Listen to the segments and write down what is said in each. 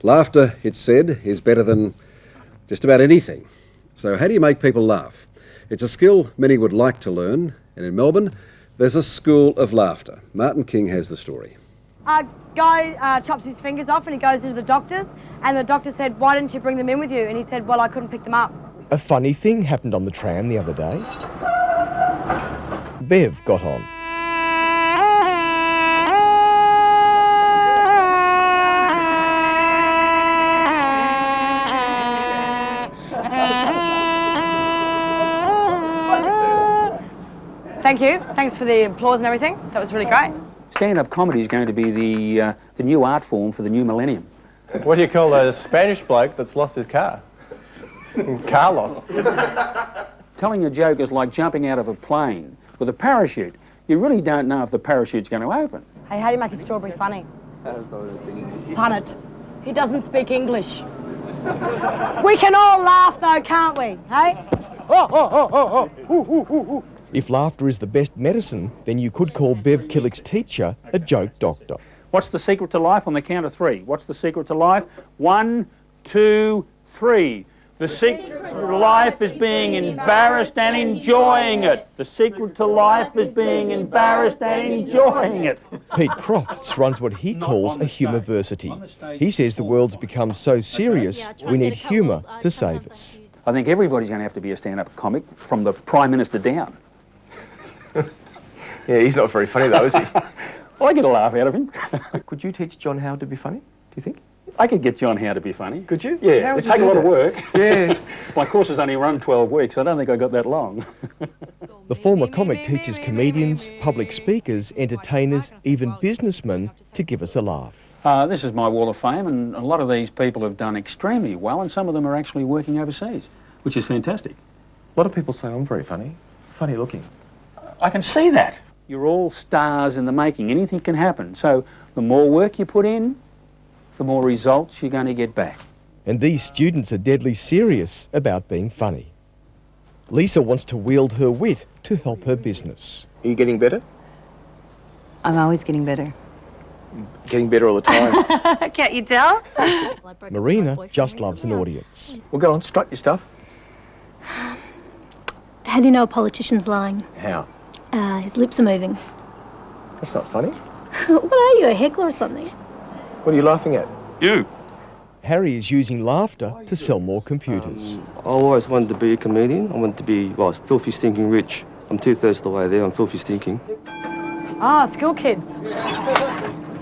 Laughter, it's said, is better than just about anything. So how do you make people laugh? It's a skill many would like to learn, and in Melbourne, there's a school of laughter. Martin King has the story. A guy chops his fingers off and he goes into the doctor's, and the doctor said, "Why didn't you bring them in with you?" And he said, "Well, I couldn't pick them up." A funny thing happened on the tram the other day. Bev got on. Thank you. Thanks for the applause and everything. That was really great. Stand-up comedy is going to be the new art form for the new millennium. What do you call a Spanish bloke that's lost his car? Carlos. Telling a joke is like jumping out of a plane with a parachute. You really don't know if the parachute's going to open. Hey, how do you make a strawberry funny? Pun it. He doesn't speak English. We can all laugh though, can't we? Hey? If laughter is the best medicine, then you could call Bev Killick's teacher a joke doctor. What's the secret to life on the count of three? What's the secret to life? 1, 2, 3. The secret to life is being embarrassed and enjoying it. The secret to life is being embarrassed and enjoying it. Pete Crofts runs what he calls a humourversity. He says the world's become so serious, we need humour to save us. I think everybody's going to have to be a stand-up comic, from the Prime Minister down. Yeah, he's not very funny though, is he? Well, I get a laugh out of him. Could you teach John Howard to be funny, do you think? I could get John Howe to be funny. Could you? Yeah, How would it'd you take a do lot of that? work. Yeah. My course has only run 12 weeks. I don't think I got that long. The former comic teaches comedians, public speakers, entertainers, even businessmen to give us a laugh. This is my wall of fame, and a lot of these people have done extremely well, and some of them are actually working overseas, which is fantastic. A lot of people say I'm very funny. Funny looking. I can see that. You're all stars in the making. Anything can happen. So the more work you put in, the more results you're going to get back. And these students are deadly serious about being funny. Lisa wants to wield her wit to help her business. Are you getting better? I'm always getting better. Getting better all the time. Can't you tell? Marina just loves an audience. Well, go on, strut your stuff. How do you know a politician's lying? How? His lips are moving. That's not funny. What are you, a heckler or something? What are you laughing at? You. Harry is using laughter to sell more computers. I always wanted to be a comedian. I wanted to be, well, filthy stinking rich. I'm 2/3 of the way there. I'm filthy stinking. Ah, school kids.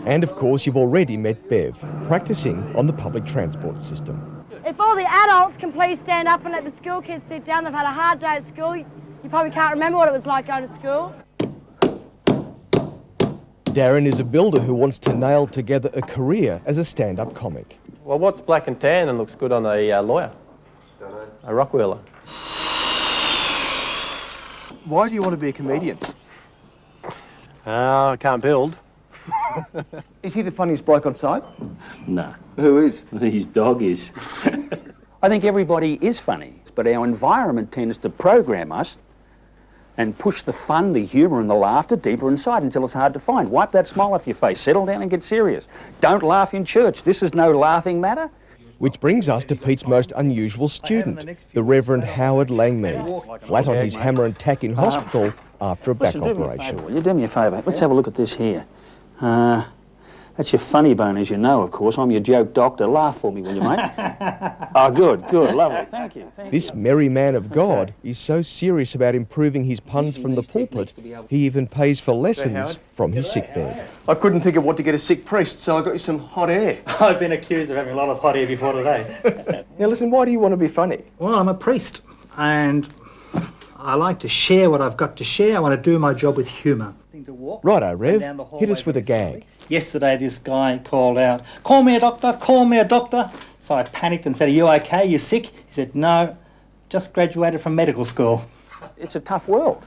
And of course, you've already met Bev, practicing on the public transport system. If all the adults can please stand up and let the school kids sit down, they've had a hard day at school, you probably can't remember what it was like going to school. Darren is a builder who wants to nail together a career as a stand-up comic. Well, what's black and tan and looks good on a lawyer? Don't know. A rock wheeler. Why do you want to be a comedian? I can't build. Is he the funniest bloke on site? No. Who is? His dog is. I think everybody is funny, but our environment tends to program us and push the fun, the humour and the laughter deeper inside until it's hard to find. Wipe that smile off your face, settle down and get serious. Don't laugh in church. This is no laughing matter. Which brings us to Pete's most unusual student, the Reverend Howard Langmead, flat on his hammer and tack in hospital after a back operation. Will you do me a favour? Let's have a look at this here. That's your funny bone, as you know, of course. I'm your joke doctor. Laugh for me, will you, mate? Oh, good, lovely. Thank you. This merry man of God is so serious about improving his puns from the pulpit, he even pays for lessons from his sickbed. I couldn't think of what to get a sick priest, so I got you some hot air. I've been accused of having a lot of hot air before today. Now listen, why do you want to be funny? Well, I'm a priest, and I like to share what I've got to share. I want to do my job with humour. Righto, Rev, hit us with a gag. Yesterday, this guy called out, "Call me a doctor, call me a doctor." So I panicked and said, "Are you okay? You sick?" He said, "No, just graduated from medical school." It's a tough world.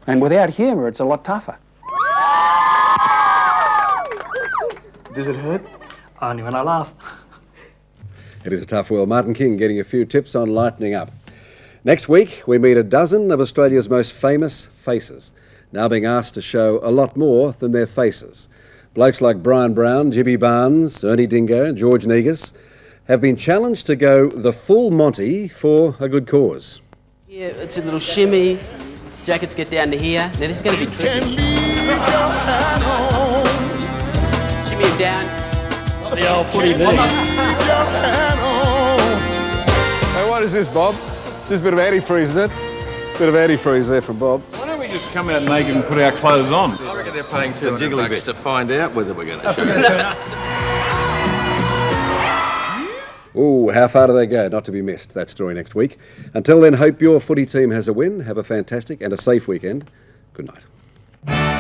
And without humour, it's a lot tougher. Does it hurt? Only when I laugh. It is a tough world. Martin King getting a few tips on lightening up. Next week, we meet a dozen of Australia's most famous faces, now being asked to show a lot more than their faces. Blokes like Brian Brown, Jimmy Barnes, Ernie Dingo, George Negus have been challenged to go the full Monty for a good cause. Yeah, it's a little shimmy. Jackets get down to here. Now this is going to be tricky. Shimmy him down. The old footy knee. Hey, what is this, Bob? It's just a bit of antifreeze, is it? Bit of antifreeze there from Bob. Why don't we just come out naked and put our clothes on? I reckon they're paying $200 to find out whether we're going to show it. Ooh, how far do they go? Not to be missed. That story next week. Until then, hope your footy team has a win. Have a fantastic and a safe weekend. Good night.